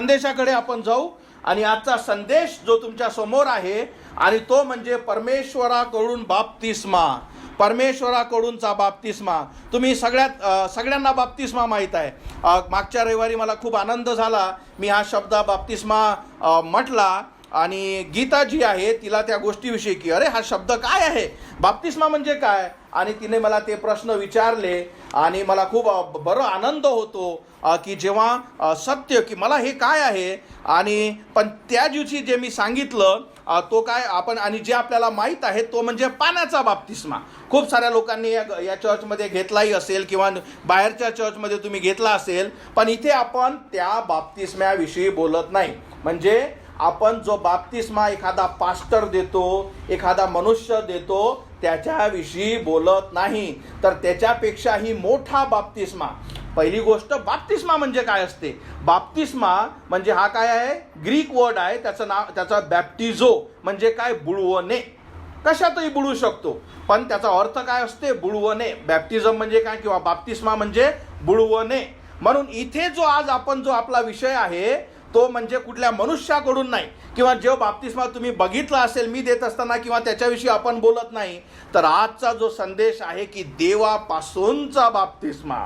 संदेशाकडे आपण जाऊ. आणि आजचा संदेश जो तुमच्या समोर आहे आणि तो म्हणजे परमेश्वराकडून बाप्तिस्मा, परमेश्वराकडूनचा बाप्तिस्मा. तुम्ही सगळ्यांना बाप्तिस्मा माहीत आहे. मागच्या रविवारी मला खूप आनंद झाला, मी हा शब्द बाप्तिस्मा म्हटला आणि गीता जी आहे तिला त्या गोष्टीविषयी की अरे हा शब्द काय आहे, बाप्तिस्मा म्हणजे काय, आणि तिने मला ते प्रश्न विचारले आणि मला खूप बरं आनंद होतो की जेव्हा सत्य की मला हे काय आहे. आणि पण त्या दिवशी जे मी सांगितलं तो काय आपण आणि जे आपल्याला माहीत आहे तो म्हणजे पाण्याचा बाप्तिस्मा. खूप साऱ्या लोकांनी या चर्चमध्ये घेतलाही असेल किंवा बाहेरच्या चर्चमध्ये तुम्ही घेतला असेल, पण इथे आपण त्या बाप्तिस्म्याविषयी बोलत नाही. म्हणजे आपण जो बाप्तिस्मा एखादा पास्टर देतो, एखादा मनुष्य देतो, त्याच्याविषयी बोलत नाही, तर त्याच्यापेक्षाही मोठा बाप्तिस्मा. पहिली गोष्ट बाप्तिस्मा म्हणजे काय असते. बाप्तिस्मा म्हणजे हा काय आहे, ग्रीक वर्ड आहे, त्याचा बॅप्टिझो म्हणजे काय, बुडवणे. कशातही बुडू शकतो, पण त्याचा अर्थ काय असते, बुडवणे. बॅप्टिझम म्हणजे काय किंवा बाप्तिस्मा म्हणजे बुडवणे. म्हणून इथे जो आज आपण जो आपला विषय आहे तो म्हणजे कुठल्या मनुष्याकडून नाही, किंवा जो बाप्तिस्मा तुम्ही बघितला असेल मी देत असताना किंवा त्याच्याविषयी आपण बोलत नाही. तर आजचा जो संदेश आहे की देवापासूनचा बाप्तिस्मा,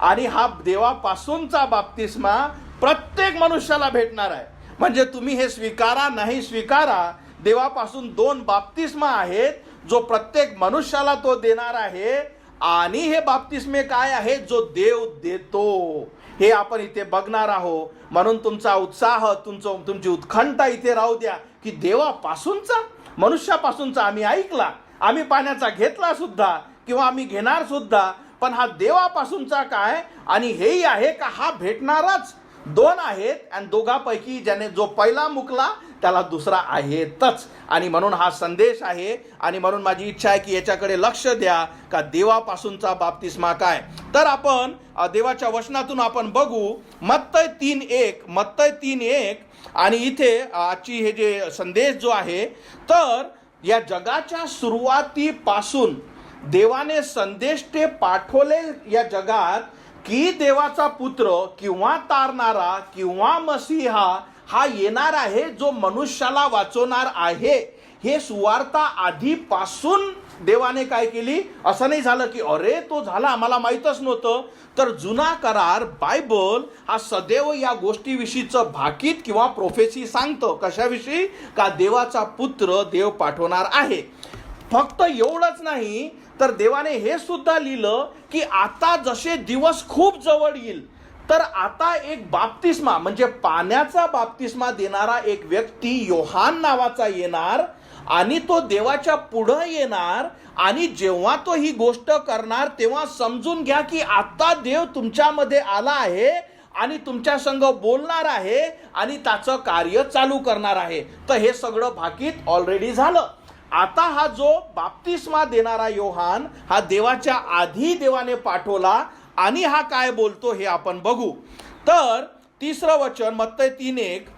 आणि हा देवापासूनचा बाप्तिस्मा प्रत्येक मनुष्याला भेटणार आहे. म्हणजे तुम्ही हे स्वीकारा नाही स्वीकारा, देवापासून 2 बाप्तिस्मा आहेत जो प्रत्येक मनुष्याला तो देणार आहे. आणि हे बाप्तिस्मे काय आहे जो देव देतो हे आपण इथे बघणार आहोत. म्हणून तुमचा उत्साह, तुमची उत्कंठा इथे राहू द्या की देवापासूनचा, मनुष्यापासूनचा आम्ही ऐकला, आम्ही पाण्याचा घेतला सुद्धा किंवा आम्ही घेणार सुद्धा, पण हा देवापासूनचा काय. आणि हेही आहे का हा भेटणारच. 2 आहेत आणि दोघांपैकी ज्याने जो पहिला मुकला त्याला दुसरा आहेतच. आणि म्हणून हा संदेश आहे आणि म्हणून माझी इच्छा आहे की याच्याकडे लक्ष द्या का देवापासूनचा बाप्तिस्मा काय. तर आपण देवाच्या वचनातून आपण बघू मत्तय 3:1 आणि इथे आजची हे जे संदेश जो आहे, तर या जगाच्या सुरुवातीपासून देवाने संदेश ते पाठवले या जगात की देवाचा पुत्र किंवा तारणारा किंवा मसीहा हा येणार आहे जो मनुष्याला वाचवणार आहे. हे सुवार्ता आधीपासून देवाने काय केली. असं नाही झालं की अरे तो झाला आम्हाला माहीतच नव्हतं. तर जुना करार बायबल हा सदैव या गोष्टीविषयीचं भाकीत किंवा प्रोफेसी सांगतो. कशाविषयी का देवाचा पुत्र देव पाठवणार आहे. फक्त एवढंच नाही तर देवाने हे सुद्धा लिहिलं की आता जसे दिवस खूप जवळ येईल तर आता एक बाप्तिस्मा म्हणजे पाण्याचा बाप्तिस्मा देणारा एक व्यक्ती योहान नावाचा येणार आणि तो देवाच्या पुढं येणार. आणि जेव्हा तो ही गोष्ट करणार तेव्हा समजून घ्या की आता देव तुमच्यामध्ये आला आहे आणि तुमच्या संग बोलणार आहे आणि त्याचं कार्य चालू करणार आहे. तर हे सगळं भाकीत ऑलरेडी झालं. आता हा जो बाप्तिस्मा देणारा योहान हा देवाच्या आधी देवाने पाठवला आणि हा काय बोलतो हे आपण बघू. तर 3रं वचन मत्तय 3:1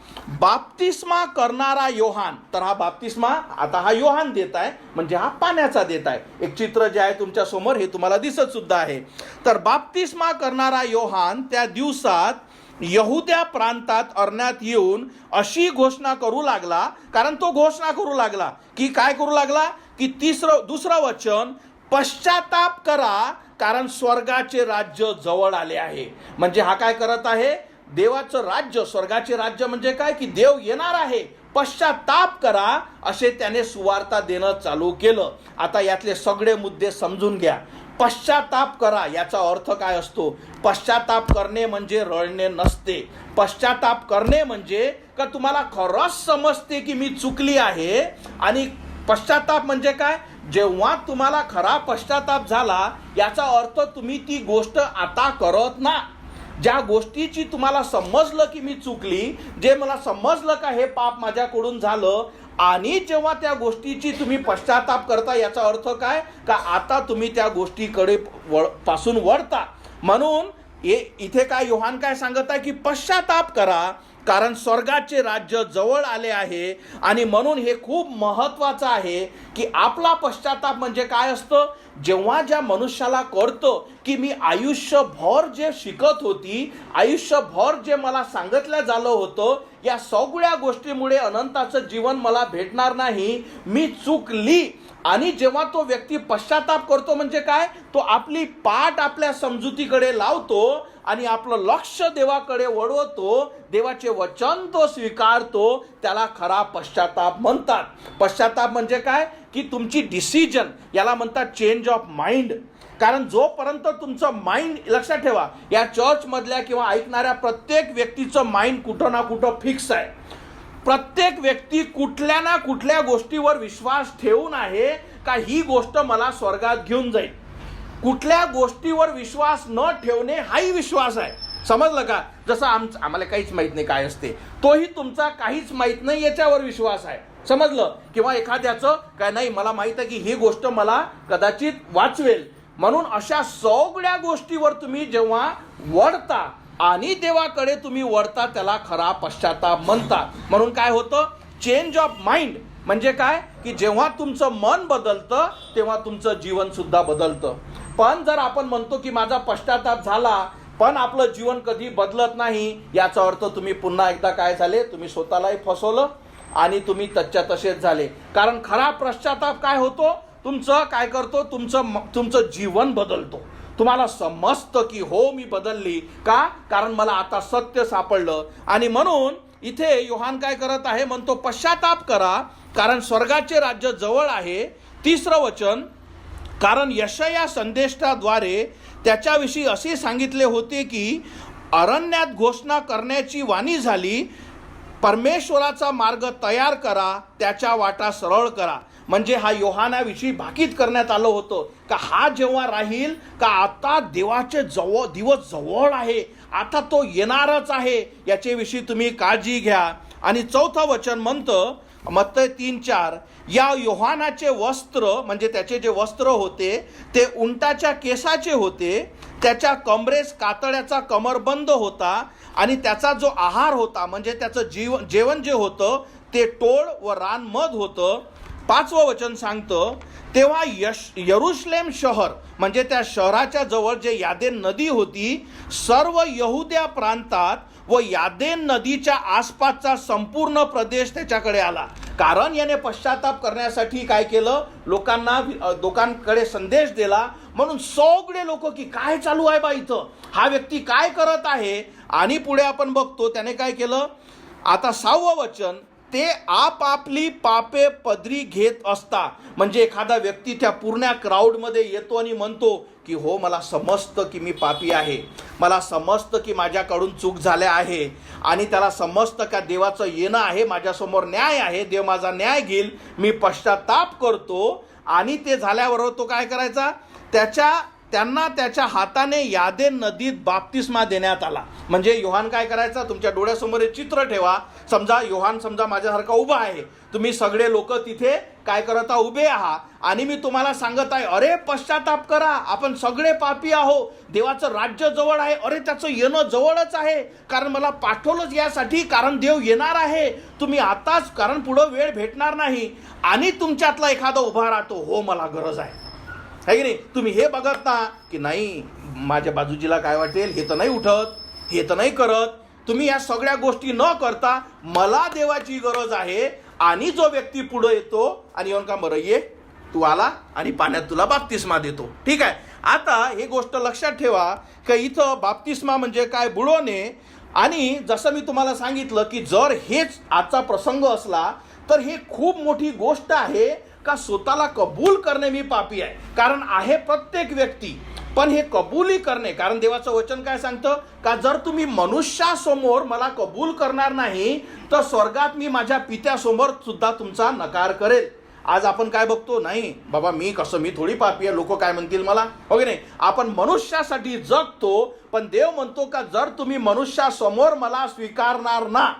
बाप्तिस्मा करणारा योहान. तर हा बाप्तिस्मा आता हा योहान देत आहे म्हणजे हा पाण्याचा देत आहे. एक चित्र जे आहे तुमच्या समोर हे तुम्हाला दिसत सुद्धा आहे. तर बाप्तिस्मा करणारा योहान त्या दिवसात यहुद्या प्रांतात अरण्यात येऊन अशी घोषणा करू लागला. कारण तो घोषणा करू लागला की काय करू लागला की 2रं वचन पश्चाताप करा कारण स्वर्गाचे राज्य जवळ आले आहे. म्हणजे हा काय करत आहे, देवाचं राज्य, स्वर्गाचे राज्य म्हणजे काय की देव येणार आहे, पश्चाताप करा असे त्याने सुवार्ता देणं चालू केलं. आता यातले सगळे मुद्दे समजून घ्या. पश्चाताप करा याचा अर्थ काय असतो. पश्चाताप करणे म्हणजे रडणे नसते. पश्चाताप करणे म्हणजे का तुम्हाला खरंच समजते की मी चुकली आहे. आणि पश्चाताप म्हणजे काय, जेव्हा तुम्हाला खरा पश्चाताप झाला याचा अर्थ तुम्ही ती गोष्ट आता करत ना. ज्या गोष्टीची तुम्हाला समजलं की मी चुकली, जे मला समजलं का हे पाप माझ्याकडून झालं, आणि जेव्हा त्या गोष्टीची तुम्ही पश्चाताप करता याचा अर्थ काय का आता तुम्ही त्या गोष्टीकडे पासून वळता. म्हणून इथे काय योहान काय सांगत आहे की पश्चाताप करा कारण स्वर्गाचे राज्य जवळ आले आहे. आणि म्हणून हे खूप महत्त्वाचं आहे की आपला पश्चाताप म्हणजे काय असतं. जेव्हा ज्या मनुष्याला कळतं की मी आयुष्यभर जे शिकत होती, आयुष्यभर जे मला सांगितलं झालं होतं, या सगळ्या गोष्टीमुळे अनंताचं जीवन मला भेटणार नाही, मी चुकली. आणि जेव्हा तो व्यक्ती पश्चाताप करतो म्हणजे काय, तो आपली पाठ आपल्या समजुतीकडे लावतो आणि आपलं लक्ष देवाकडे वळवतो, देवाचे वचन तो स्वीकारतो, त्याला खरा पश्चाताप म्हणतात. पश्चाताप म्हणजे काय की तुमची डिसिजन, याला म्हणतात चेंज ऑफ माइंड. कारण जोपर्यंत तुमचं माइंड, लक्षात ठेवा, या चर्चमधल्या किंवा ऐकणाऱ्या प्रत्येक व्यक्तीचं माइंड कुठं ना कुठं फिक्स आहे. प्रत्येक व्यक्ती कुठल्या ना कुठल्या गोष्टीवर विश्वास ठेवून आहे का ही गोष्ट मला स्वर्गात घेऊन जाईल. कुठल्या गोष्टीवर विश्वास न ठेवणे हाही विश्वास आहे. समजलं का. जसं आम्हाला काहीच माहित नाही काय असते, तोही तुमचा काहीच माहित नाही याच्यावर विश्वास आहे. समजलं. किंवा एखाद्याचं काय नाही, मला माहित आहे की ही गोष्ट मला कदाचित वाचवेल, म्हणून अशा सगळ्या गोष्टीवर तुम्ही जेव्हा वळता आणि देवाकडे तुम्ही वळता, त्याला खरा पश्चाताप म्हणतात. म्हणून काय होतं, चेंज ऑफ माइंड म्हणजे काय की जेव्हा तुमचं मन बदलतं तेव्हा तुमचं जीवन सुद्धा बदलतं. पण जर आपण म्हणतो की माझा पश्चाताप झाला पण आपलं जीवन कधी बदलत नाही, याचा अर्थ तुम्ही पुन्हा एकदा काय झाले, तुम्ही स्वतःलाही फसवलं आणि तुम्ही तच्च्या तसेच झाले. कारण खरा पश्चाताप काय होतो, तुमचं काय करतो, तुमचं जीवन बदलतो. तुम्हाला समजतं की हो मी बदलली का, कारण मला आता सत्य सापडलं. आणि म्हणून इथे योहान काय करत आहे, म्हणतो पश्चाताप करा कारण स्वर्गाचे राज्य जवळ आहे. तिसरं वचन, कारण यशाया संदेष्टाद्वारे त्याच्याविषयी असे सांगितले होते की अरण्यात घोषणा करण्याची वाणी झाली, परमेश्वराचा मार्ग तयार करा, त्याच्या वाटा सरळ करा. म्हणजे हा योहानाविषयी भाकीत करण्यात आलं होतं का हा जेव्हा राहील का आता देवाचे दिवस जवळ आहे, आता तो येणारच आहे, याच्याविषयी तुम्ही काळजी घ्या. आणि चौथं वचन म्हणतं मत्तय 3:4, या योहानाचे वस्त्र म्हणजे त्याचे जे वस्त्र होते ते उंटाच्या केसाचे होते, त्याच्या कमरेस कातड्याचा कमरबंद होता आणि त्याचा जो आहार होता म्हणजे त्याचं जेवण जे होतं ते टोळ व रानमध होतं. 5वं वचन सांगतं, तेव्हा यरुशलेम शहर म्हणजे त्या शहराच्या जवळ जे यादेन नदी होती, सर्व यहुद्या प्रांतात व यादेन नदीच्या आसपासचा संपूर्ण प्रदेश त्याच्याकडे आला. कारण याने पश्चाताप करण्यासाठी काय केलं, लोकांकडे संदेश दिला. म्हणून सगळे लोक की काय चालू आहे बा इथं, हा व्यक्ती काय करत आहे. आणि पुढे आपण बघतो त्याने काय केलं. आता 6वं वचन, ते आपापली पापे पदरी घेत असता. म्हणजे एखादा व्यक्ती त्या पूर्ण क्राऊडमध्ये येतो आणि म्हणतो की हो मला समजतं की मी पापी आहे, मला समजतं की माझ्याकडून चूक झाल्या आहे, आणि त्याला समजतं का देवाचं येणं आहे, माझ्यासमोर न्याय आहे, देव माझा न्याय घेईल, मी पश्चाताप करतो. आणि ते झाल्यावर तो काय करायचा, त्यांना त्याच्या हाताने यादेन नदीत बाप्तिस्मा देण्यात आला. म्हणजे योहान काय करायचा, तुमच्या डोळ्यासमोर एक चित्र ठेवा. समजा योहान माझ्यासारखा उभा आहे, तुम्ही सगळे लोक तिथे काय करत आहात, उभे आहात, आणि मी तुम्हाला सांगत आहे अरे पश्चाताप करा, आपण सगळे पापी आहो, देवाचं राज्य जवळ आहे, अरे त्याचं येणं जवळच आहे, कारण मला पाठवलंच यासाठी, कारण देव येणार आहे, तुम्ही आताच, कारण पुढं वेळ भेटणार नाही. आणि तुमच्यातला एखादा उभा राहतो, हो मला गरज आहे की नाही. तुम्ही हे बघत ना की नाही माझ्या बाजूजीला काय वाटेल, हे तर नाही उठत, हे तर नाही करत. तुम्ही या सगळ्या गोष्टी न करता मला देवाची गरज आहे, आणि जो व्यक्ती पुढे येतो आणि येऊन का बरं ये तू आला आणि पाण्यात तुला बाप्तिस्मा देतो. ठीक आहे. आता हे गोष्ट लक्षात ठेवा की इथं बाप्तिस्मा म्हणजे काय, बुडवणे. आणि जसं मी तुम्हाला सांगितलं की जर हेच आजचा प्रसंग असला तर हे खूप मोठी गोष्ट आहे का स्वतःला कबूल करणे मी पापी आहे. कारण आहे प्रत्येक व्यक्ती, पण हे कबूली करणे, कारण देवाचं वचन काय सांगतं का जर तुम्ही मनुष्यासमोर मला कबूल करणार नाही तर स्वर्गात मी माझ्या पित्यासमोर सुद्धा तुमचा नकार करेल. आज आपण काय बघतो, नाही बाबा मी थोडी पापी आहे, लोक काय म्हणतील मला, हो की नाही. आपण मनुष्यासाठी जगतो, पण देव म्हणतो का जर तुम्ही मनुष्यासमोर मला स्वीकारणार ना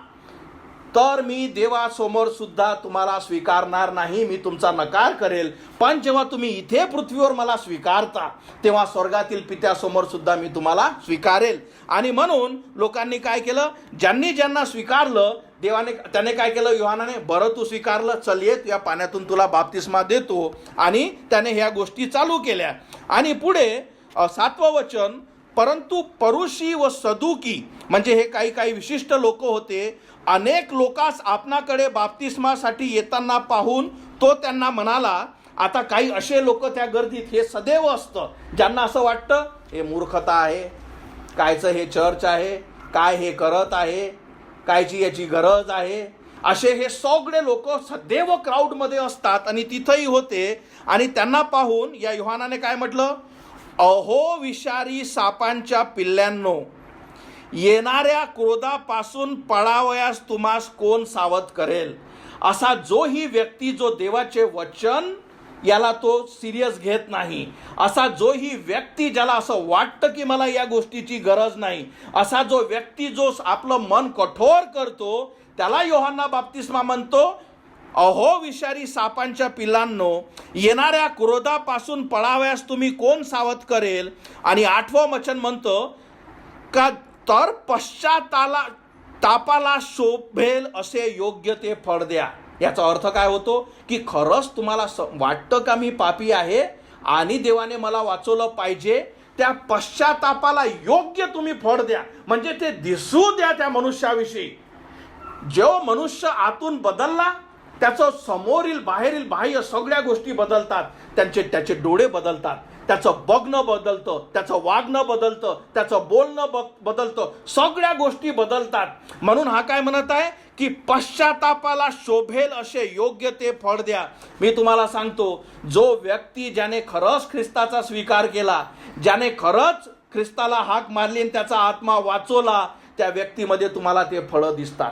तर मी देवासमोर सुद्धा तुम्हाला स्वीकारणार नाही, मी तुमचा नकार करेल. पण जेव्हा तुम्ही इथे पृथ्वीवर मला स्वीकारता तेव्हा स्वर्गातील पित्यासमोर सुद्धा मी तुम्हाला स्वीकारेल. आणि म्हणून लोकांनी काय केलं, ज्यांना स्वीकारलं त्याने काय केलं, योहानाने, बरं तू स्वीकारलं, चल ये, या पाण्यातून तुला बाप्तिस्मा देतो. आणि त्याने ह्या गोष्टी चालू केल्या. आणि पुढे 7वं वचन, परंतु परुषी व सदुकी, म्हणजे हे काही विशिष्ट लोक होते, अनेक लोकांस आपणाकडे बाप्तिस्मासाठी येताना पाहून तो त्यांना म्हणाला. आता काही असे लोक त्या गर्दीत, हे सदैव असतं, ज्यांना असं वाटतं हे मूर्खता आहे, कायचं हे चर्च आहे, काय हे करत आहे, कायची याची गरज आहे, असे हे सगळे लोक सदैव क्राऊडमध्ये असतात आणि तिथंही होते. आणि त्यांना पाहून या योहानाने काय म्हटलं, अहो विषारी सापांच्या पिल्ल्यांनो, येणाऱ्या क्रोधापासून पळावयास तुम्हास कोण सावध करेल. असा जो ही व्यक्ती जो देवाचे वचन याला तो सिरियस घेत नाही, असा जो ही व्यक्ती ज्याला असं वाटतं की मला या गोष्टीची गरज नाही, असा जो व्यक्ती जो आपलं मन कठोर करतो, त्याला योहाना बाप्तिस्मा म्हणतो, अहो विषारी सापांच्या पिल्लांनो, येणाऱ्या क्रोधापासून पळावयास तुम्ही कोण सावध करेल. आणि 8वं वचन म्हणतो का, तर तापाला शोभेल असे योग्य ते फळ द्या. याचा अर्थ काय होतो की खरंच तुम्हाला वाटतं का मी पापी आहे आणि देवाने मला वाचवलं पाहिजे, त्या पश्चातापाला योग्य तुम्ही फळ द्या. म्हणजे ते दिसू द्या त्या मनुष्याविषयी. जो मनुष्य आतून बदलला त्याचं समोरील बाहेरील बाह्य सगळ्या गोष्टी बदलतात. त्याचे डोळे बदलतात, त्याचं बघणं बदलतं, त्याचं वागणं बदलतं, त्याचं बोलणं बदलतं, सगळ्या गोष्टी बदलतात. म्हणून हा काय म्हणत आहे की पश्चातापाला शोभेल असे योग्य ते फळ द्या. मी तुम्हाला सांगतो, जो व्यक्ती ज्याने खरंच ख्रिस्ताचा स्वीकार केला, ज्याने खरंच ख्रिस्ताला हाक मारली आणि त्याचा आत्मा वाचवला, त्या व्यक्तीमध्ये तुम्हाला ते फळं दिसतात.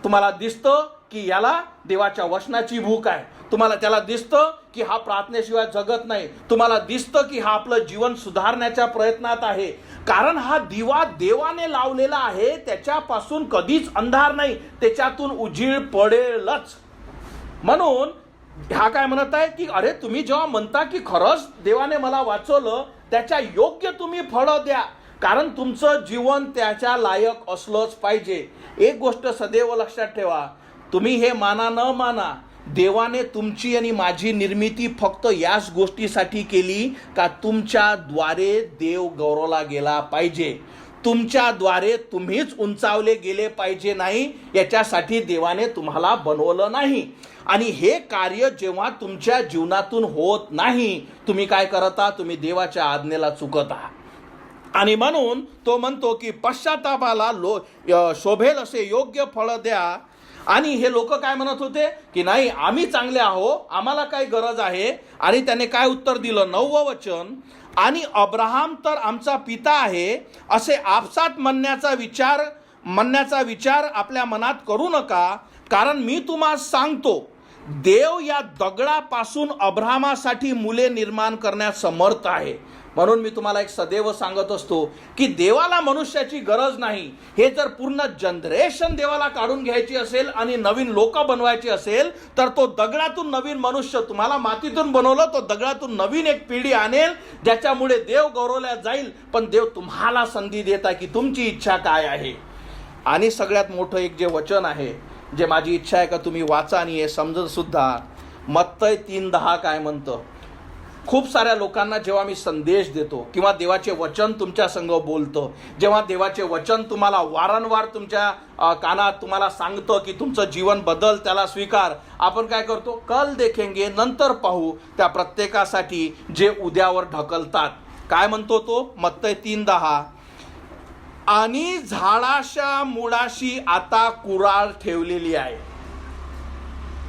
तुम्हाला दिसतं की याला देवाच्या वचनाची भूक आहे, तुम्हाला त्याला दिसतं की हा प्रार्थनेशिवाय जगत नाही, तुम्हाला दिसतं की हा आपलं जीवन सुधारण्याच्या प्रयत्नात आहे. कारण हा दिवा देवाने लावलेला आहे, त्याच्यापासून कधीच अंधार नाही, त्याच्यातून उजीळ पडेलच. म्हणून हा काय म्हणत आहे की अरे तुम्ही जेव्हा म्हणता की खरंच देवाने मला वाचवलं, त्याच्या योग्य तुम्ही फळं द्या, कारण तुमचं जीवन त्याच्या लायक असलंच पाहिजे. एक गोष्ट सदैव लक्षात ठेवा, तुम्ही हे माना न माना, देवाने तुमची आणि माझी निर्मिती फक्त याच गोष्टीसाठी केली का तुमच्याद्वारे देव गौरवला गेला पाहिजे, तुमच्याद्वारे तुम्हीच उंचावले गेले पाहिजे नाही, याच्यासाठी देवाने तुम्हाला बनवलं नाही. आणि हे कार्य जेव्हा तुमच्या जीवनातून होत नाही, तुम्ही काय करता, तुम्ही देवाच्या आज्ञेला चुकत आहात. आणि म्हणून तो म्हणतो की पश्चातापाला शोभेल असे योग्य फळ द्या. आणि हे लोक काय म्हणत होते की नाही आम्ही चांगले आहो, आम्हाला काय गरज आहे. आणि त्याने काय उत्तर दिलं, 9वं वचन, आणि अब्राहम तर आमचा पिता आहे असे आपसात म्हणण्याचा विचार आपल्या मनात करू नका, कारण मी तुम्हाला सांगतो, देव या दगडापासून अब्राहमासाठी मुले निर्माण करण्यास समर्थ आहे. म्हणून मी तुम्हाला एक सदैव सांगत असतो की देवाला मनुष्याची गरज नाही. हे जर पूर्ण जनरेशन देवाला काढून घ्यायची असेल आणि नवीन लोक बनवायची असेल, तर तो दगडातून नवीन मनुष्य, तुम्हाला मातीतून बनवलं, तो दगडातून नवीन एक पिढी आणेल, ज्याच्यामुळे देव गौरवल्या जाईल. पण देव तुम्हाला संधी देता की तुमची इच्छा काय आहे. आणि सगळ्यात मोठं एक जे वचन आहे, जे माझी इच्छा आहे का तुम्ही वाचा आणि हे समजत सुद्धा, मत्तय 3:10 काय म्हणतं. खूप साऱ्या लोकांना जेव्हा मी संदेश देतो किंवा देवाचे वचन तुमच्या संग बोलतो, जेव्हा देवाचे वचन तुम्हाला वारंवार तुमच्या कानात तुम्हाला सांगतं की तुमचं जीवन बदल, त्याला स्वीकार, आपण काय करतो, कल देखेंगे, नंतर पाहू, त्या प्रत्येकासाठी जे उद्यावर ढकलतात. काय म्हणतो तो मत्तय 3:10, आणि झाडाच्या मुळाशी आता कुऱ्हाड ठेवलेली आहे.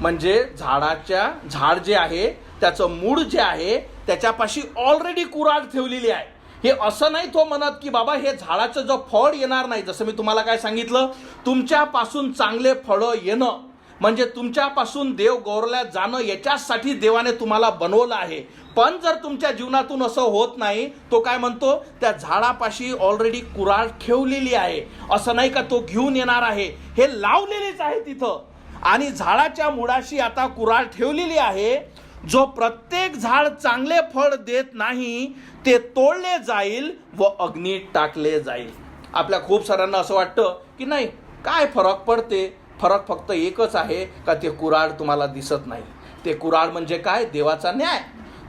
म्हणजे झाड जे आहे त्याचं मूळ जे आहे त्याच्यापाशी ऑलरेडी कुऱ्हाड ठेवलेली आहे. हे असं नाही तो म्हणत की बाबा हे झाडाचं जो फळ येणार नाही, जसं मी तुम्हाला काय सांगितलं, तुमच्यापासून चांगले फळं येणं म्हणजे तुमच्यापासून देव गौरवल्या जाणं याच्यासाठी देवाने तुम्हाला बनवलं आहे. पण जर तुमच्या जीवनातून असं होत नाही, तो काय म्हणतो, त्या झाडापाशी ऑलरेडी कुऱ्हाड ठेवलेली आहे. असं नाही का तो घेऊन येणार आहे, हे लावलेलीच आहे तिथं. आणि झाडाच्या मुळाशी आता कुऱ्हाड ठेवलेली आहे. जो प्रत्येक झाड चांगले फळ देत नाही ते तोडले जाईल व अग्नीत टाकले जाईल. आपल्या खूप साऱ्यांना असं वाटतं की नाही, काय फरक पडते, फरक फक्त एकच आहे का ते कुऱ्हाड तुम्हाला दिसत नाही. ते कुऱ्हाड म्हणजे काय, देवाचा न्याय.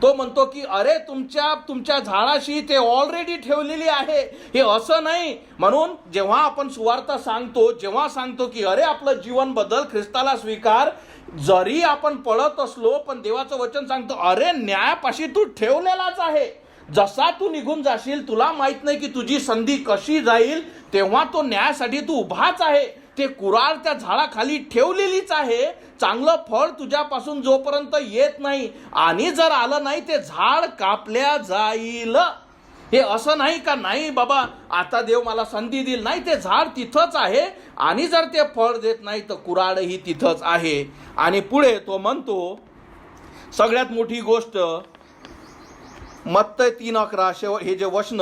तो म्हणतो की अरे तुमच्या झाडाशी ते ऑलरेडी ठेवलेली आहे, हे असं नाही. म्हणून जेव्हा आपण सुवार्ता सांगतो, जेव्हा सांगतो की अरे आपलं जीवन बदल, ख्रिस्ताला स्वीकार, जरी आपण पळत असलो पण देवाचं वचन सांगतो अरे न्यायापाशी तू ठेवलेलाच आहे. जसा तू निघून जाशील, तुला माहित नाही की तुझी संधी कशी जाईल, तेव्हा तो न्यायासाठी तू उभाच आहे. ते कुऱ्हाड त्या झाडाखाली ठेवलेलीच आहे. चांगलं फळ तुझ्यापासून जोपर्यंत येत नाही आणि जर आलं नाही, ते झाड कापल्या जाईल. हे असं नाही का नाही बाबा आता देव मला संधी देईल, नाही, ते झाड तिथंच आहे आणि जर ते फळ देत नाही तर कुऱ्हाडही तिथंच आहे. आणि पुढे तो म्हणतो सगळ्यात मोठी गोष्ट, मत्तय 3:11 हे जे वचन,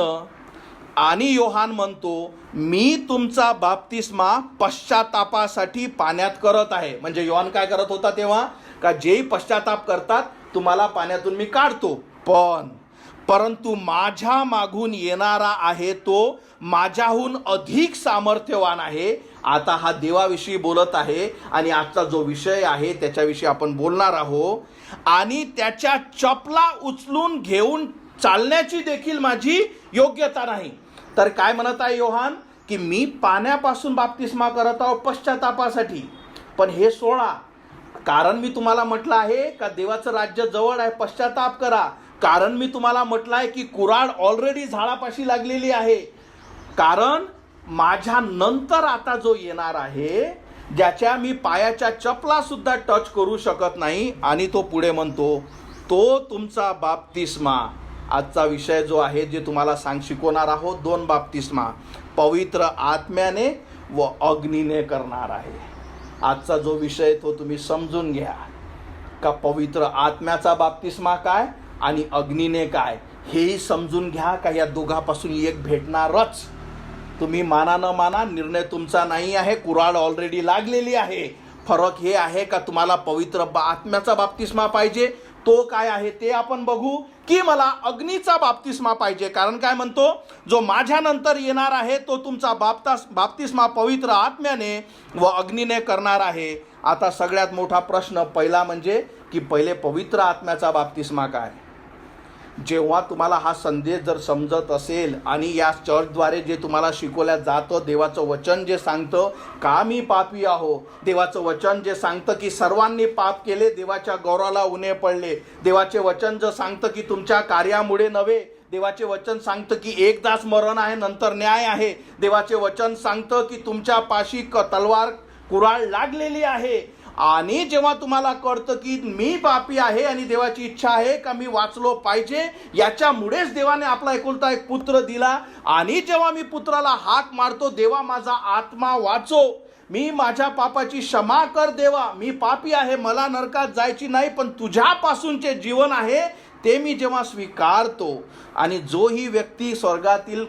आणि योहान म्हणतो मी तुमचा बाप्तिस्मा पश्चातापासाठी पाण्यात करत आहे. म्हणजे योहान काय करत होता तेव्हा, का जेही पश्चाताप करतात तुम्हाला पाण्यातून मी काढतो, परंतु माझ्या मागून येणारा आहे तो माझ्याहून अधिक सामर्थ्यवान आहे. आता हा देवाविषयी बोलत आहे आणि आजचा जो विषय आहे त्याच्याविषयी आपण बोलणार आहोत. आणि त्याच्या चपला उचलून घेऊन चालण्याची देखील माझी योग्यता नाही. तर काय म्हणत आहे योहान, की मी पाण्यापासून बाप्तिस्मा करत आहो पश्चातापासाठी, पण हे सोडा, कारण मी तुम्हाला म्हटलं आहे का देवाचं राज्य जवळ आहे, पश्चाताप करा. कारण मी तुम्हाला म्हटलं आहे की कुऱ्हाड ऑलरेडी झाडापाशी लागलेली आहे. कारण माझ्या नंतर आता जो येणार आहे, ज्याच्या मी पायाच्या चपला सुद्धा टच करू शकत नाही. आणि तो पुढे म्हणतो तो तुमचा बाप्तिस्मा, आजचा विषय जो आहे जे तुम्हाला शिकवणार आहोत, 2 बाप्तिस्मा, पवित्र आत्म्याने व अग्नीने करणार आहे. आजचा जो विषय तो तुम्ही समजून घ्या का पवित्र आत्म्याचा बाप्तिस्मा काय आणि अग्नीने काय, हेही समजून घ्या का या दोघापासून एक भेटणारच. तुम्ही माना न माना, निर्णय तुमचा नाही आहे. कुऱ्हाड ऑलरेडी लागलेली आहे. फरक हे आहे का तुम्हाला पवित्र आत्म्याचा बाप्तिस्मा पाहिजे, तो काय आहे ते आपण बघू, की मला अग्नीचा बाप्तिस्मा पाहिजे. कारण काय म्हणतो, जो माझ्यानंतर येणार आहे तो तुमचा बाप्तिस्मा पवित्र आत्म्याने व अग्नीने करणार आहे. आता सगळ्यात मोठा प्रश्न पहिला म्हणजे की पहिले पवित्र आत्म्याचा बाप्तिस्मा काय. जेव्हा तुम्हाला हा संदेश जर समजत असेल आणि या चर्चद्वारे जे तुम्हाला शिकवल्या जातं, देवाचं वचन जे सांगतं का मी पापी आहो, देवाचं वचन जे सांगतं की सर्वांनी पाप केले, देवाच्या गौरवाला उणे पडले, देवाचे वचन जे सांगतं की तुमच्या कार्यामुळे नव्हे, देवाचे वचन सांगतं की एकदाच मरण आहे नंतर न्याय आहे, देवाचे वचन सांगतं की तुमच्या पाशी तलवार कुऱ्हाड लागलेली आहे. आणि जेव्हा तुम्हाला कळतं की मी पापी आहे आणि देवाची इच्छा आहे का मी वाचलो पाहिजे, याच्यामुळेच देवाने आपला एकुलता एक पुत्र दिला. आणि जेव्हा मी पुत्राला हाक मारतो, देवा माझा आत्मा वाचव, मी माझ्या पापाची क्षमा कर देवा, मी पापी आहे, मला नरकात जायची नाही, पण तुझ्यापासूनचे जीवन आहे ते मी जेव्हा स्वीकारतो, आणि जोही व्यक्ती स्वर्गातील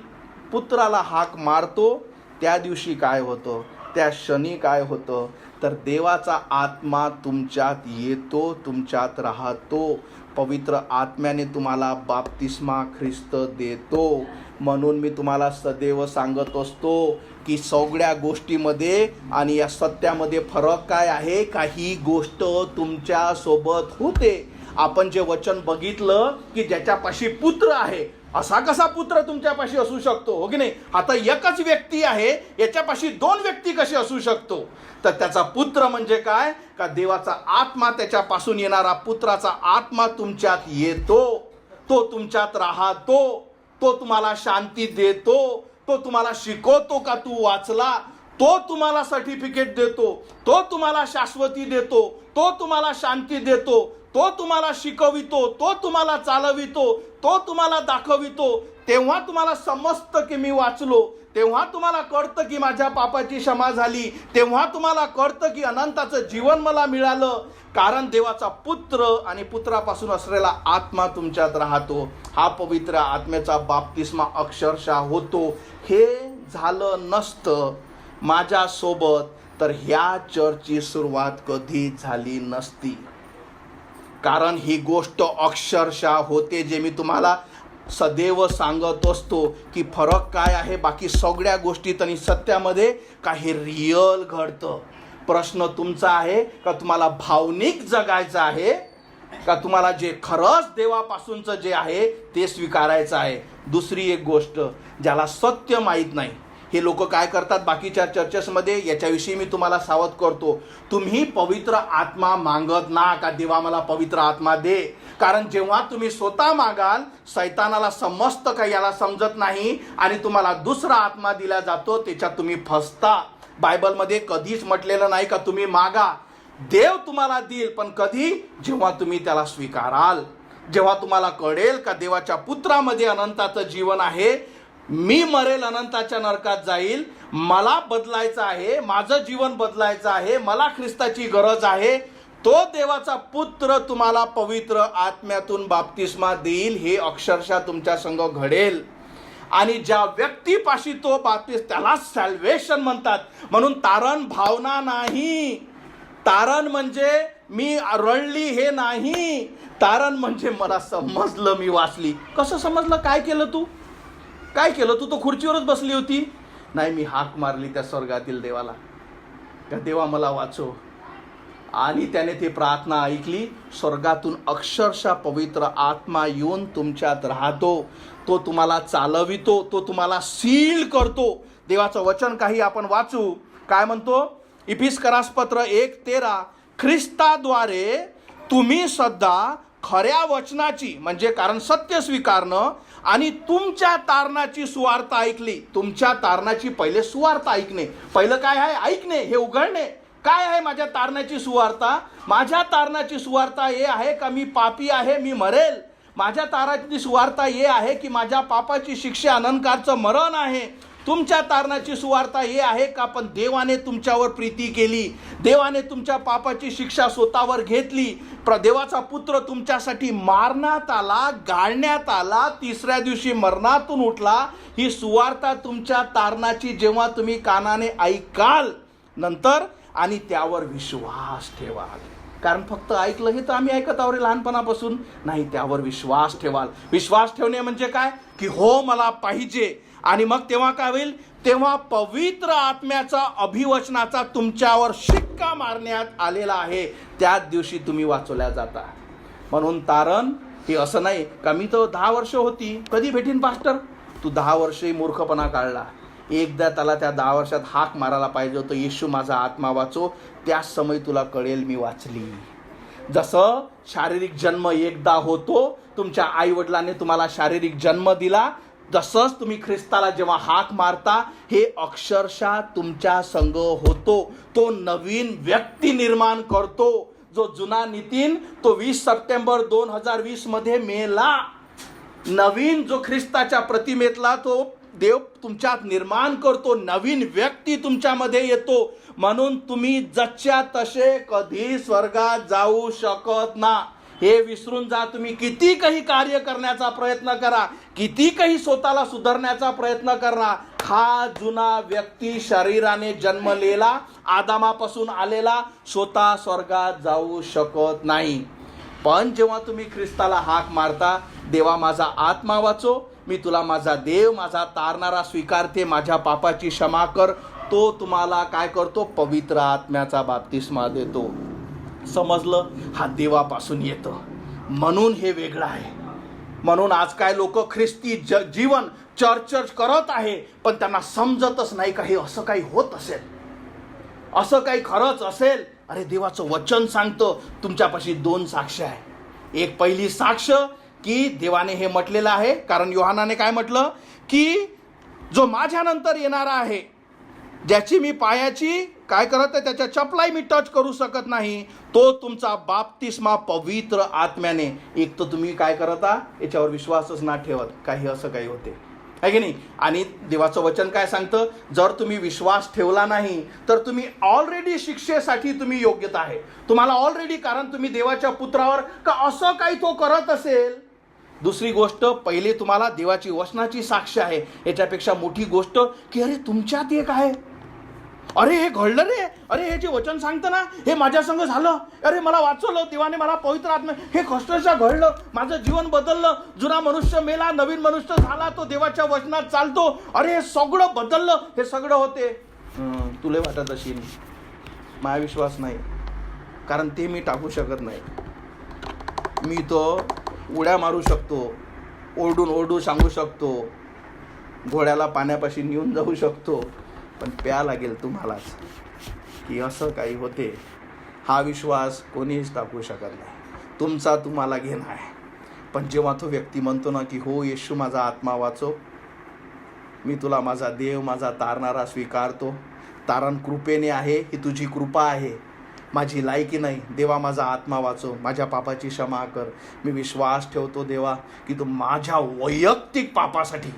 पुत्राला हाक मारतो त्या दिवशी काय होतं, त्या क्षणी काय होतं, तर देवाचा आत्मा तुमच्यात येतो, तुमच्यात राहतो. पवित्र आत्म्याने तुम्हाला बाप्तिस्मा ख्रिस्त देतो. म्हणून मी तुम्हाला सदैव सांगत असतो की सगळ्या गोष्टीमध्ये आणि या सत्यामध्ये फरक काय आहे, काही गोष्ट तुमच्या सोबत होते. आपण जे वचन बघितलं की ज्याच्यापाशी पुत्र आहे, असा कसा पुत्र तुमच्यापाशी असू शकतो, हो की नाही. आता एकच व्यक्ती आहे, याच्यापाशी 2 व्यक्ती कसे असू शकतो, तर त्याचा पुत्र म्हणजे काय का देवाचा आत्मा, त्याच्यापासून येणारा पुत्राचा आत्मा तुमच्यात येतो, तो तुमच्यात राहतो, तो तुम्हाला शांती देतो, तो तुम्हाला शिकवतो का तू वाचला, तो तुम्हाला सर्टिफिकेट देतो, तो तुम्हाला शाश्वती देतो, तो तुम्हाला शांती देतो, तो तुम्हाला शिकवितो, तो तुम्हाला चालवितो, तो तुम्हाला दाखवितो. तेव्हा तुम्हाला समजतं की मी वाचलो, तेव्हा तुम्हाला कळतं की माझ्या पापाची क्षमा झाली, तेव्हा तुम्हाला कळतं की अनंताचं जीवन मला मिळालं. कारण देवाचा पुत्र आणि पुत्रापासून असलेला आत्मा तुमच्यात राहतो. हा पवित्र आत्म्याचा बाप्तिस्मा अक्षरशः होतो. हे झालं नसतं माझ्यासोबत तर ह्या चर्चची सुरुवात कधी झाली नसती. कारण ही गोष्ट अक्षरशः होते, जे मी तुम्हाला सदैव सांगत असतो की फरक काय आहे बाकी सगळ्या गोष्टीत आणि सत्यामध्ये, काही रिअल घडतं. प्रश्न तुमचा आहे का तुम्हाला भावनिक जगायचं आहे, का तुम्हाला जे खरंच देवापासूनचं जे आहे ते स्वीकारायचं आहे. दुसरी एक गोष्ट, ज्याला सत्य माहीत नाही, हे लोक काय करतात बाकीच्या चर्चेसमध्ये, याच्याविषयी मी तुम्हाला सावध करतो. तुम्ही पवित्र आत्मा मागत ना का देवा मला पवित्र आत्मा दे. कारण जेव्हा तुम्ही स्वतः मागाल, सैतानाला समजतं का याला समजत नाही आणि तुम्हाला दुसरा आत्मा दिला जातो, त्याच्यात तुम्ही फसता. बायबलमध्ये कधीच म्हटलेलं नाही का तुम्ही मागा, देव तुम्हाला देईल, पण कधी, जेव्हा तुम्ही त्याला स्वीकाराल, जेव्हा तुम्हाला कळेल का देवाच्या पुत्रामध्ये अनंताचं जीवन आहे. मी मरेल, अनंताच्या नरकात जाईल, मला बदलायचं आहे, माझं जीवन बदलायचं आहे, मला ख्रिस्ताची गरज आहे. तो देवाचा पुत्र तुम्हाला पवित्र आत्म्यातून बाप्तिस्मा देईल. हे अक्षरशः तुमच्या संग घडेल. आणि ज्या व्यक्तीपाशी तो बाप्तिस्मा, त्याला सॅल्वेशन म्हणतात. म्हणून तारण भावना नाही, तारण म्हणजे मी रडली हे नाही, तारण म्हणजे मला समजलं, मी वाचली. कसं समजलं? काय केलं तू? काय केलं तू? तो खुर्चीवरच बसली होती. नाही, मी हाक मारली त्या स्वर्गातील देवाला, का देवा मला वाचव. आणि त्याने ती प्रार्थना ऐकली. स्वर्गातून अक्षरशः पवित्र आत्मा येऊन तुमच्यात राहतो. तो तुम्हाला चालवितो, तो तुम्हाला सील करतो. देवाचं वचन काही आपण वाचू. काय म्हणतो? इफिसकरास पत्र 1:13, ख्रिस्ताद्वारे तुम्ही सध्या खऱ्या वचनाची, म्हणजे कारण सत्य स्वीकारणं आणि तुमच्या तारणाची सुवार्ता ऐकली. तुमच्या तारणाची पहिले सुवार्ता ऐकणे. पहिलं काय आहे? ऐकणे, हे उघडणे. काय आहे माझ्या तारणाची सुवार्ता? माझ्या तारणाची सुवार्ता हे आहे का मी पापी आहे, मी मरेल. माझ्या तारणाची सुवार्ता हे आहे की माझ्या पापाची शिक्षा अनंतकाळचं मरण आहे. तुमच्या तारणाची सुवार्ता हे आहे का पण देवाने तुमच्यावर प्रीती केली, देवाने तुमच्या पापाची शिक्षा स्वतःवर घेतली, देवाचा पुत्र तुमच्यासाठी मारण्यात आला, गाळण्यात आला, तिसऱ्या दिवशी मरणातून उठला. ही सुवार्ता तुमच्या तारणाची जेव्हा तुम्ही कानाने ऐकाल नंतर आणि त्यावर विश्वास ठेवाल. कारण फक्त ऐकलं हे तर आम्ही ऐकत आहोत लहानपणापासून, नाही, त्यावर विश्वास ठेवाल. विश्वास ठेवणे म्हणजे काय की हो मला पाहिजे. आणि मग तेव्हा काय होईल? तेव्हा पवित्र आत्म्याचा अभिवचनाचा तुमच्यावर शिक्का मारण्यात आलेला आहे. त्याच दिवशी तुम्ही वाचवल्या जाता. म्हणून तारण हे असं नाही का मी तर 10 वर्ष होती, कधी भेटीन पास्टर. तू 10 वर्षही मूर्खपणा काढला. एकदा त्याला त्या 10 वर्षात हाक मारायला पाहिजे होतं, येशू माझा आत्मा वाचव. त्याच समय तुला कळेल मी वाचली. जसं शारीरिक जन्म एकदा होतो, तुमच्या आई वडिलांनी तुम्हाला शारीरिक जन्म दिला, जसंच तुम्ही ख्रिस्ताला जेव्हा हाक मारता, हे अक्षरशः तुमच्या संग होतो. तो नवीन व्यक्ती निर्माण करतो. जो जुना नितीन तो 20 सप्टेंबर 2020 मध्ये मेला. नवीन जो ख्रिस्ताच्या प्रतिमेतला तो देव तुमच्यात निर्माण करतो. नवीन व्यक्ती तुमच्यामध्ये येतो. म्हणून तुम्ही जच्या तसे कधी स्वर्गात जाऊ शकत ना. हे विसरून जा. तुम्ही किती काही कार्य करण्याचा प्रयत्न करा, किती काही स्वतःला सुधारण्याचा प्रयत्न करा, हा जुना व्यक्ती शरीराने जन्मलेला, आदामापासून आलेला, स्वतः स्वर्गात जाऊ शकत नाही. पण जेव्हा तुम्ही ख्रिस्ताला हाक मारता, देवा माझा आत्मा वाचव, मी तुला माझा देव, माझा तारणारा स्वीकारते, माझ्या पापाची क्षमा कर, तो तुम्हाला काय करतो? पवित्र आत्म्याचा बाप्तिस्मा देतो. समजलं? हा देवापासून येतं. म्हणून हे वेगळं आहे. म्हणून आज काय लोक ख्रिस्ती जीवन चर्च करत आहे, पण त्यांना समजतच नाही का हे असं काही होत असेल, असं काही खरंच असेल. अरे देवाचं वचन सांगतं. तुमच्यापाशी 2 साक्ष आहे. एक पहिली साक्ष की देवाने हे म्हटलेलं आहे. कारण योहानाने काय म्हटलं की जो माझ्यानंतर येणारा आहे, ज्याची मी पायाची काय करत आहे, त्याच्या चपलाही मी टच करू शकत नाही, तो तुमचा बाप्तिस्मा पवित्र आत्म्याने. एक तर तुम्ही काय करत आहात, याच्यावर विश्वासच ना ठेवत, काही असं काही होते आहे की नाही. आणि देवाचं वचन काय सांगतं, जर तुम्ही विश्वास ठेवला नाही तर तुम्ही ऑलरेडी शिक्षेसाठी तुम्ही योग्यता आहे तुम्हाला ऑलरेडी, कारण तुम्ही देवाच्या पुत्रावर का असं काही तो करत असेल. दुसरी गोष्ट, पहिले तुम्हाला देवाची वचनाची साक्ष आहे. याच्यापेक्षा मोठी गोष्ट की अरे तुमच्यात एक आहे, अरे हे घडलं रे, अरे हे जे वचन सांगतं ना हे माझ्या संग झालं, अरे मला वाचवलं देवाने, मला पवित्र आत्मा, हे कष्टशा घडलं, माझं जीवन बदललं, जुना मनुष्य मेला, नवीन मनुष्य झाला, तो देवाच्या वचनात चालतो, अरे हे सगळं बदललं, हे सगळं होते. तुला वाटत असेल माझा विश्वास नाही, कारण ते मी टाकू शकत नाही. मी तो उड्या मारू शकतो, ओरडून ओरडून सांगू शकतो, घोड्याला पाण्यापाशी नेऊन जाऊ शकतो, पण प्या लागेल तुम्हालाच की असं काही होते. हा विश्वास कोणीच टाकू शकत नाही, तुमचा तुम्हाला घेणं आहे. पण जेव्हा तो व्यक्ती म्हणतो ना की हो येशू माझा आत्मा वाचव, मी तुला माझा देव, माझा तारणारा स्वीकारतो, तारण कृपेने आहे, ही तुझी कृपा आहे, माझी लायकी नाही, देवा माझा आत्मा वाचव, माझ्या पापाची क्षमा कर, मी विश्वास ठेवतो देवा की तू माझ्या वैयक्तिक पापासाठी,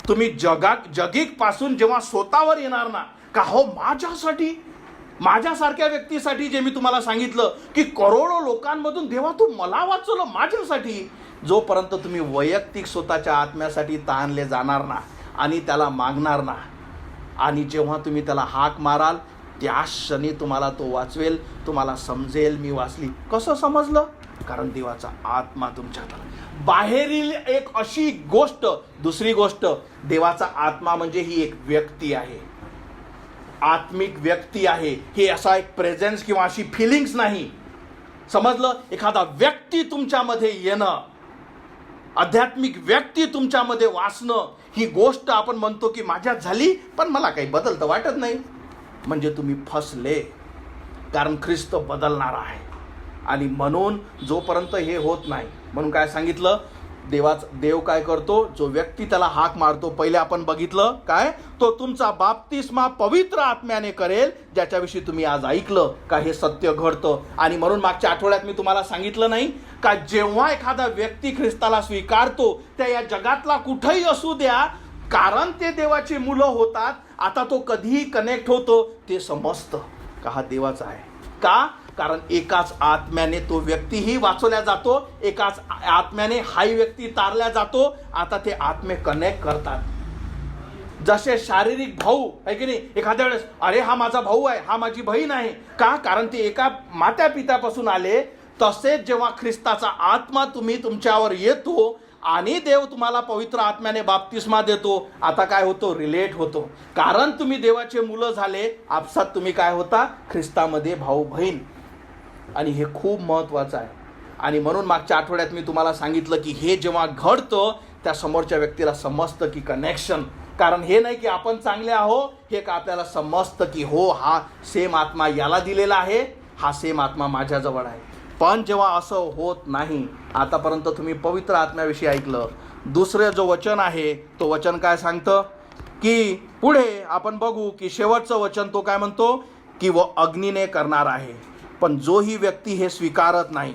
तुम्ही जगिक पासून जेव्हा स्वतःवर येणार ना का हो माझ्यासाठी, माझ्यासारख्या व्यक्तीसाठी, जे मी तुम्हाला सांगितलं की करोडो लोकांमधून देवा तू मला वाचवलं माझ्यासाठी, जोपर्यंत तुम्ही वैयक्तिक स्वतःच्या आत्म्यासाठी ताणले जाणार ना आणि त्याला मागणार ना, आणि जेव्हा तुम्ही त्याला हाक माराल त्या क्षणी तुम्हाला तो वाचवेल, तुम्हाला समजेल मी वाचली. कसं समजलं, कारण देवाचा आत्मा तुमच्यात. बाहेरील एक अशी गोष्ट. दुसरी गोष्ट, देवाचा आत्मा म्हणजे ही एक व्यक्ती आहे, आत्मिक व्यक्ती आहे. हे असा एक प्रेझेन्स किंवा अशी फिलिंग्स नाही, समजलं. एखादा व्यक्ती तुमच्यामध्ये येणं, आध्यात्मिक व्यक्ती तुमच्यामध्ये वाचणं, ही गोष्ट आपण म्हणतो की माझ्यात झाली पण मला काही बदल तर वाटत नाही, म्हणजे तुम्ही फसले, कारण ख्रिस्त बदलणार आहे. आणि म्हणून जोपर्यंत हे होत नाही, म्हणून काय सांगितलं, देव काय करतो, जो व्यक्ती त्याला हाक मारतो, पहिले आपण बघितलं काय, तो तुमचा बाप्तिस्मा पवित्र आत्म्याने करेल, ज्याच्याविषयी तुम्ही आज ऐकलं का हे सत्य घडतं. आणि म्हणून मागच्या आठवड्यात मी तुम्हाला सांगितलं नाही का, जेव्हा एखादा व्यक्ती ख्रिस्ताला स्वीकारतो, त्या या जगातला कुठेही असू द्या, कारण ते देवाची मुलं होतात, आता तो कधीही कनेक्ट होतो, ते समजतं का हा देवाचा आहे. का, कारण एकाच आत्म्याने तो व्यक्तीही वाचवल्या जातो, एकाच आत्म्याने हाही व्यक्ती तारल्या जातो. आता ते आत्मे कनेक्ट करतात. जसे शारीरिक भाऊ आहे की नाही, एखाद्या वेळेस अरे हा माझा भाऊ आहे, हा माझी बहीण आहे, का, कारण ते एका मात्या पित्यापासून आले. तसेच जेव्हा ख्रिस्ताचा आत्मा तुमच्यावर येतो आणि देव तुम्हाला पवित्र आत्म्याने बाप्तिस्मा देतो, आता काय होतो, रिलेट होतो, कारण तुम्ही देवाचे मुलं झाले, आपसात तुम्ही काय होता, ख्रिस्तामध्ये भाऊ बहीण. आणि हे खूप महत्त्वाचं आहे. आणि म्हणून मागच्या आठवड्यात मी तुम्हाला सांगितलं की हे जेव्हा घडतं त्या समोरच्या व्यक्तीला समजतं की कनेक्शन, कारण हे नाही की आपण चांगले आहो, हे का आपल्याला समजतं की हो हा सेम आत्मा याला दिलेला आहे, हा सेम आत्मा माझ्याजवळ आहे. पण जेव्हा असं होत नाही, आतापर्यंत तुम्ही पवित्र आत्म्याविषयी ऐकलं, दुसरं जो वचन आहे तो वचन काय सांगतं की पुढे आपण बघू की शेवटचं वचन तो काय म्हणतो की व अग्नीने करणार आहे. पण जोही व्यक्ती हे स्वीकारत नाही,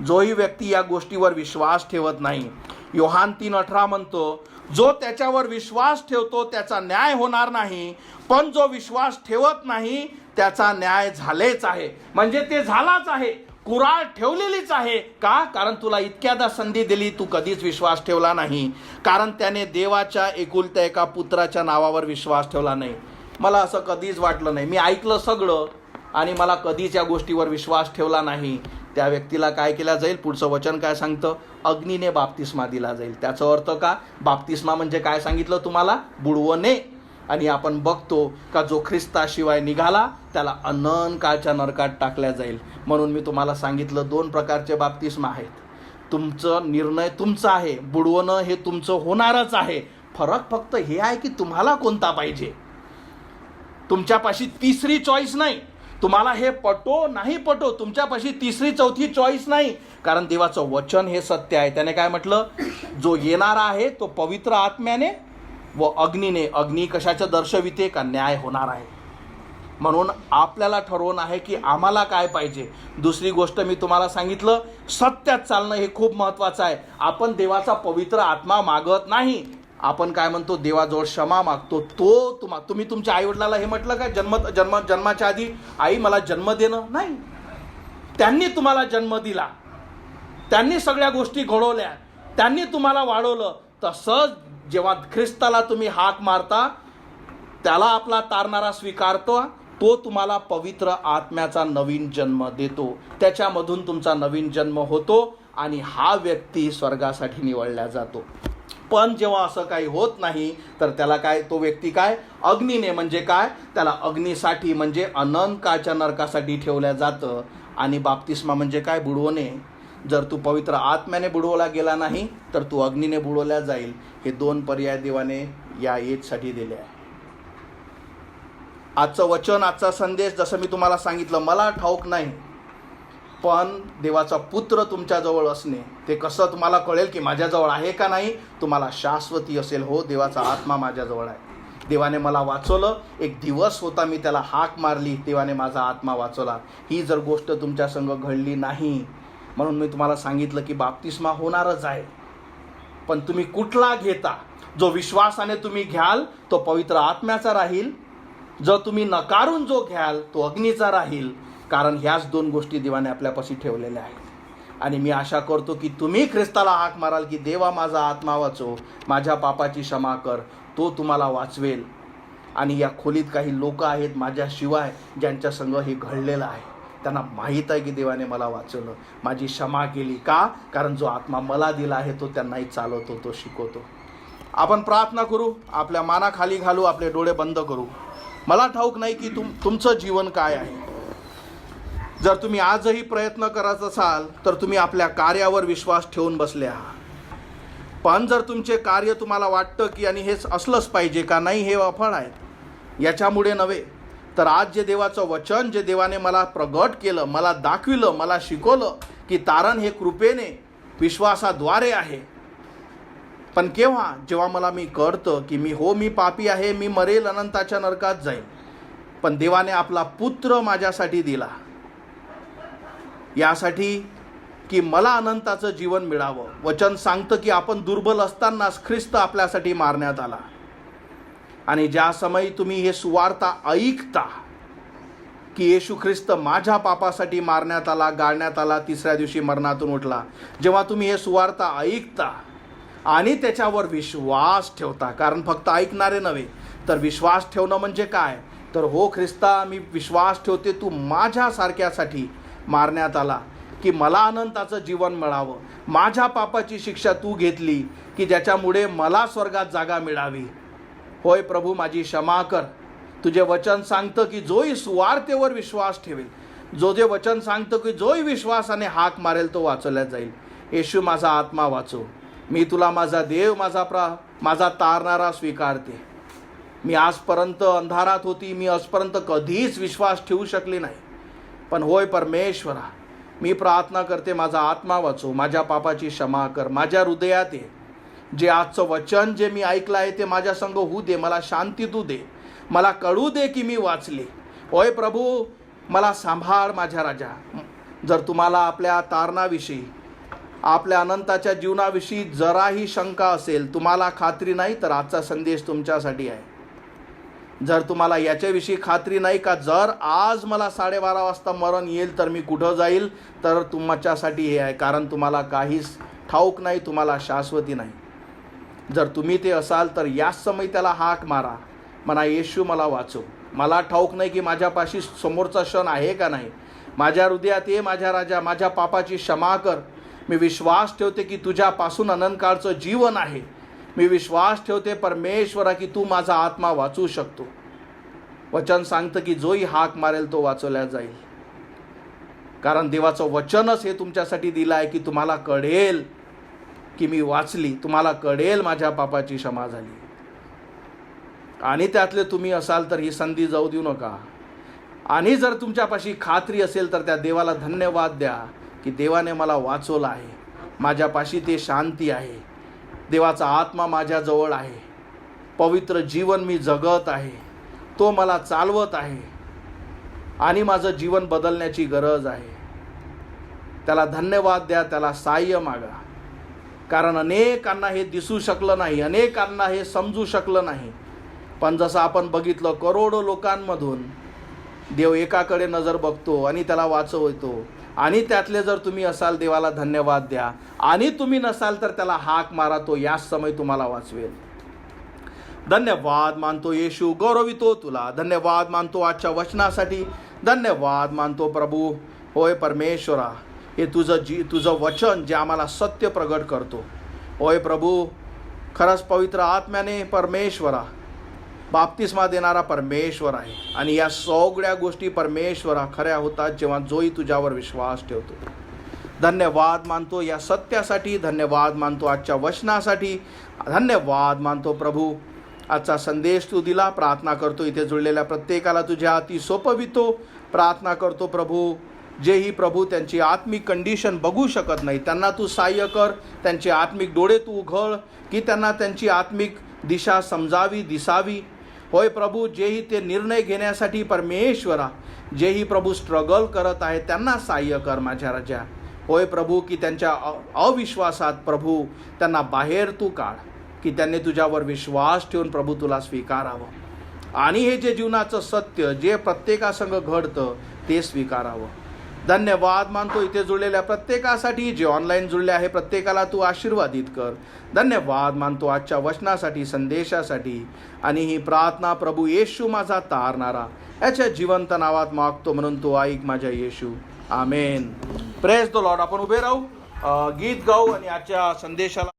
जोही व्यक्ती या गोष्टीवर विश्वास ठेवत नाही, योहान 3:18 म्हणतो, जो त्याच्यावर विश्वास ठेवतो त्याचा न्याय होणार नाही, पण जो विश्वास ठेवत नाही त्याचा न्याय झालेच आहे. म्हणजे ते झालाच आहे, कुराळ ठेवलेलीच आहे. का, कारण तुला इतक्यादा संधी दिली, तू कधीच विश्वास ठेवला नाही, कारण त्याने देवाच्या एकुलत्या एका पुत्राच्या नावावर विश्वास ठेवला नाही. मला असं कधीच वाटलं नाही, मी ऐकलं सगळं आणि मला कधीच या गोष्टीवर विश्वास ठेवला नाही. त्या व्यक्तीला काय केलं जाईल, पुढचं वचन काय सांगतं, अग्नीने बाप्तिस्मा दिला जाईल. त्याचा अर्थ का, बाप्तिस्मा म्हणजे काय सांगितलं तुम्हाला, बुडवणे. आणि आपण बघतो का जो ख्रिस्ताशिवाय निघाला त्याला अनंत काळच्या नरकात टाकल्या जाईल. म्हणून मी तुम्हाला सांगितलं 2 प्रकारचे बाप्तिस्मा आहेत. तुमचं निर्णय तुमचा आहे, बुडवणं हे तुमचं होणारच आहे. फरक फक्त हे आहे की तुम्हाला कोणता पाहिजे. तुमच्यापाशी तिसरी चॉईस नाही, तुम्हाला हे पटो नाही पटो, तुमच्यापाशी तिसरी चौथी चॉईस नाही, कारण देवाचं वचन हे सत्य आहे. त्याने काय म्हटलं, जो येणारा आहे तो पवित्र आत्म्याने व अग्नीने. अग्नी कशाचं दर्शविते का, न्याय होणार आहे. म्हणून आपल्याला ठरवून आहे की आम्हाला काय पाहिजे. दुसरी गोष्ट मी तुम्हाला सांगितलं, सत्यात चालणं हे खूप महत्त्वाचं आहे. आपण देवाचा पवित्र आत्मा मागत नाही. आपण काय म्हणतो, देवाजवळ क्षमा मागतो. तुम्ही तुमच्या आईवडिलाला हे म्हटलं का जन्माच्या आधी, आई मला जन्म देणं? नाही. त्यांनी तुम्हाला जन्म दिला, त्यांनी सगळ्या गोष्टी घडवल्या, त्यांनी तुम्हाला वाढवलं. तसंच जेव्हा ख्रिस्ताला तुम्ही हाक मारता, त्याला आपला तारणारा स्वीकारतो, तो तुम्हाला पवित्र आत्म्याचा नवीन जन्म देतो. त्याच्यामधून तुमचा नवीन जन्म होतो आणि हा व्यक्ती स्वर्गासाठी निवडला जातो. पण जेव्हा असं काही होत नाही तर त्याला काय, तो व्यक्ती काय, अग्नीने, म्हणजे काय, त्याला अग्नीसाठी म्हणजे अनंत काळच्या नरकासाठी ठेवल्या जातं. आणि बाप्तिस्मा म्हणजे काय, बुडवणे. जर तू पवित्र आत्म्याने बुडवला गेला नाही तर तू अग्नीने बुडवल्या जाईल. हे दोन पर्याय देवाने या एजसाठी दिले आहे. आजचं वचन, आजचा संदेश, जसं मी तुम्हाला सांगितलं, मला ठाऊक नाही, पण देवाचा पुत्र तुमच्याजवळ असणे, ते कसं तुम्हाला कळेल की माझ्याजवळ आहे का नाही? तुम्हाला शाश्वती असेल, हो देवाचा आत्मा माझ्याजवळ आहे, देवाने मला वाचवलं, एक दिवस होता मी त्याला हाक मारली, देवाने माझा आत्मा वाचवला. ही जर गोष्ट तुमच्या संग घडली नाही, म्हणून मी तुम्हाला सांगितलं की बाप्तिस्मा होणारच आहे. पण तुम्ही कुठला घेता, जो विश्वासाने तुम्ही घ्याल तो पवित्र आत्म्याचा राहील, जर तुम्ही नकारून जो घ्याल तो अग्नीचा राहील. कारण ह्याच दोन गोष्टी देवाने आपल्यापाशी ठेवलेल्या आहेत. आणि मी आशा करतो की तुम्ही ख्रिस्ताला हाक माराल की देवा माझा आत्मा वाचव, माझ्या पापाची क्षमा कर, तो तुम्हाला वाचवेल. आणि या खोलीत काही लोक आहेत माझ्याशिवाय ज्यांच्या संग हे घडलेलं आहे. त्यांना माहीत आहे की देवाने मला वाचवलं, माझी क्षमा केली. का? कारण जो आत्मा मला दिला आहे तो त्यांनाही चालवतो, तो शिकवतो. आपण प्रार्थना करू, आपल्या मानाखाली घालू, आपले डोळे बंद करू. मला ठाऊक नाही की तुमचं जीवन काय आहे. जर तुम्ही आजही प्रयत्न करत असाल तर तुम्ही आपल्या कार्यावर विश्वास ठेवून बसले आहात. पण जर तुमचे कार्य तुम्हाला वाटतं की आणि हेच असलंच पाहिजे का, नाही हे अफळ आहेत, याच्यामुळे नव्हे, तर आज जे देवाचं वचन, जे देवाने मला प्रगट केलं, मला दाखविलं, मला शिकवलं की तारण हे कृपेने विश्वासाद्वारे आहे. पण केव्हा? जेव्हा मला मी कळतं की मी पापी आहे, मी मरेल, अनंताच्या नरकात जाईल. पण देवाने आपला पुत्र माझ्यासाठी दिला, यासाठी की मला अनंताचं जीवन मिळावं. वचन सांगतं की आपण दुर्बल असतानाच ख्रिस्त आपल्यासाठी मारण्यात आला. आणि ज्या समयी तुम्ही हे सुवार्ता ऐकता की येशू ख्रिस्त माझ्या पापासाठी मारण्यात आला, गाळण्यात आला, तिसऱ्या दिवशी मरणातून उठला, जेव्हा तुम्ही हे सुवार्ता ऐकता आणि त्याच्यावर विश्वास ठेवता, कारण फक्त ऐकणारे नव्हे तर विश्वास ठेवणं म्हणजे काय, तर हो ख्रिस्ता, मी विश्वास ठेवते तू माझ्यासारख्यासाठी मारण्यात आला की मला अनंताचं जीवन मिळावं, माझ्या पापाची शिक्षा तू घेतली की ज्याच्यामुळे मला स्वर्गात जागा मिळावी. होय प्रभू, माझी क्षमा कर. तुझे वचन सांगतं की जोही सुवार्तेवर विश्वास ठेवेल, जे वचन सांगतं की जोही विश्वासाने हाक मारेल तो वाचवला जाईल. येशू, माझा आत्मा वाचव. मी तुला माझा देव, माझा तारणारा स्वीकारते. मी आजपर्यंत अंधारात होती, मी आजपर्यंत कधीच विश्वास ठेवू शकले नाही. पण होय परमेश्वरा, मी प्रार्थना करते, माझा आत्मा वाचव, माझ्या पापाची क्षमा कर, माझ्या हृदयात ये. जे आजचं वचन जे मी ऐकलं आहे ते माझ्या संग होऊ दे, मला शांती तू दे, मला कळू दे की मी वाचले. होय प्रभू, मला सांभाळ माझ्या राजा. जर तुम्हाला आपल्या तारणाविषयी, आपल्या अनंताच्या जीवनाविषयी जराही शंका असेल, तुम्हाला खात्री नाही, तर आजचा संदेश तुमच्यासाठी आहे. जर तुम्हाला याच्याविषयी खात्री नाही का जर आज मला 12:30 वाजता मरण येईल तर मी कुठं जाईल, तर तुमच्यासाठी हे आहे, कारण तुम्हाला काहीच ठाऊक नाही, तुम्हाला शाश्वती नाही. जर तुम्ही ते असाल तर याच समय त्याला हाक मारा, म्हणा येशू मला वाचव. मला ठाऊक नाही की माझ्यापाशी समोरचा क्षण आहे का नाही. माझ्या हृदयात ये माझ्या राजा, माझ्या पापाची क्षमा कर. मी विश्वास ठेवते की तुझ्यापासून अनंतकाळचं जीवन आहे. मी विश्वास ठेवते परमेश्वरा की तू माझा आत्मा वाचवू शकतो. वचन सांगतं की जोही हाक मारेल तो वाचवला जाईल. कारण देवाचं वचनच हे तुमच्यासाठी दिलं आहे की तुम्हाला कळेल की मी वाचली, तुम्हाला कळेल माझ्या पापाची क्षमा झाली. आणि त्यातले तुम्ही असाल तर ही संधी जाऊ देऊ नका. आणि जर तुमच्यापाशी खात्री असेल तर त्या देवाला धन्यवाद द्या की देवाने मला वाचवलं आहे, माझ्यापाशी ते शांती आहे, देवाचा आत्मा माझ्याजवळ आहे, पवित्र जीवन मी जगत आहे, तो मला चालवत आहे. आणि माझं जीवन बदलण्याची गरज आहे. त्याला धन्यवाद द्या, त्याला सहाय्य मागा. कारण अनेकांना हे दिसू शकलं नाही, अनेकांना हे समजू शकलं नाही. पण जसं आपण बघितलं, करोडो लोकांमधून देव एकाकडे नजर बघतो आणि त्याला वाचवतो. आणि त्यातले जर तुम्ही असाल, देवाला धन्यवाद द्या. आणि तुम्ही नसाल तर त्याला हाक मारा, तो याच समय तुम्हाला वाचवेल. धन्यवाद मानतो येशू, गौरवितो तुला. धन्यवाद मानतो आजच्या वचनासाठी. धन्यवाद मानतो प्रभू. होय परमेश्वरा, हे तुझं वचन जे आम्हाला सत्य प्रगट करतो. होय प्रभू, खरंच पवित्र आत्म्याने परमेश्वरा बाप्तिस्मा देणारा परमेश्वर आहे. आणि या सगळ्या गोष्टी परमेश्वरा खऱ्या होतात जेव्हा जोही तुझ्यावर विश्वास ठेवतो. धन्यवाद मानतो या सत्यासाठी. धन्यवाद मानतो आजच्या वचनासाठी. धन्यवाद मानतो प्रभू, आजचा संदेश तू दिला. प्रार्थना करतो इथे जुळलेल्या प्रत्येकाला तुझ्या हाती सोपवितो. प्रार्थना करतो प्रभू, जेही प्रभू त्यांची आत्मिक कंडिशन बघू शकत नाही, त्यांना तू सहाय्य कर. त्यांचे आत्मिक डोळे तू उघड, की त्यांना त्यांची आत्मिक दिशा समजावी, दिसावी. होय प्रभू, जेही ते निर्णय घेण्यासाठी परमेश्वरा, जेही प्रभू स्ट्रगल करत आहे, त्यांना सहाय्य कर माझ्या राजा. होय प्रभू, की त्यांच्या अविश्वासात प्रभू त्यांना बाहेर तू काढ, की त्यांनी तुझ्यावर विश्वास ठेवून प्रभू तुला स्वीकारावं. आणि हे जे जीवनाचं सत्य जे प्रत्येकासंग घडतं ते स्वीकारावं. धन्यवाद मानतो इथे जुळलेल्या प्रत्येकासाठी. जे ऑनलाईन जुळले आहे प्रत्येकाला तू आशीर्वादित कर. धन्यवाद मानतो आजच्या वचनासाठी, संदेशासाठी. आणि ही प्रार्थना प्रभू येशू माझा तारणारा याच्या जिवंत नावात मागतो, म्हणून तू ऐक माझ्या येशू. आमेन. Praise the Lord. आपण उभे राहू, गीत गाऊ आणि आजच्या संदेशाला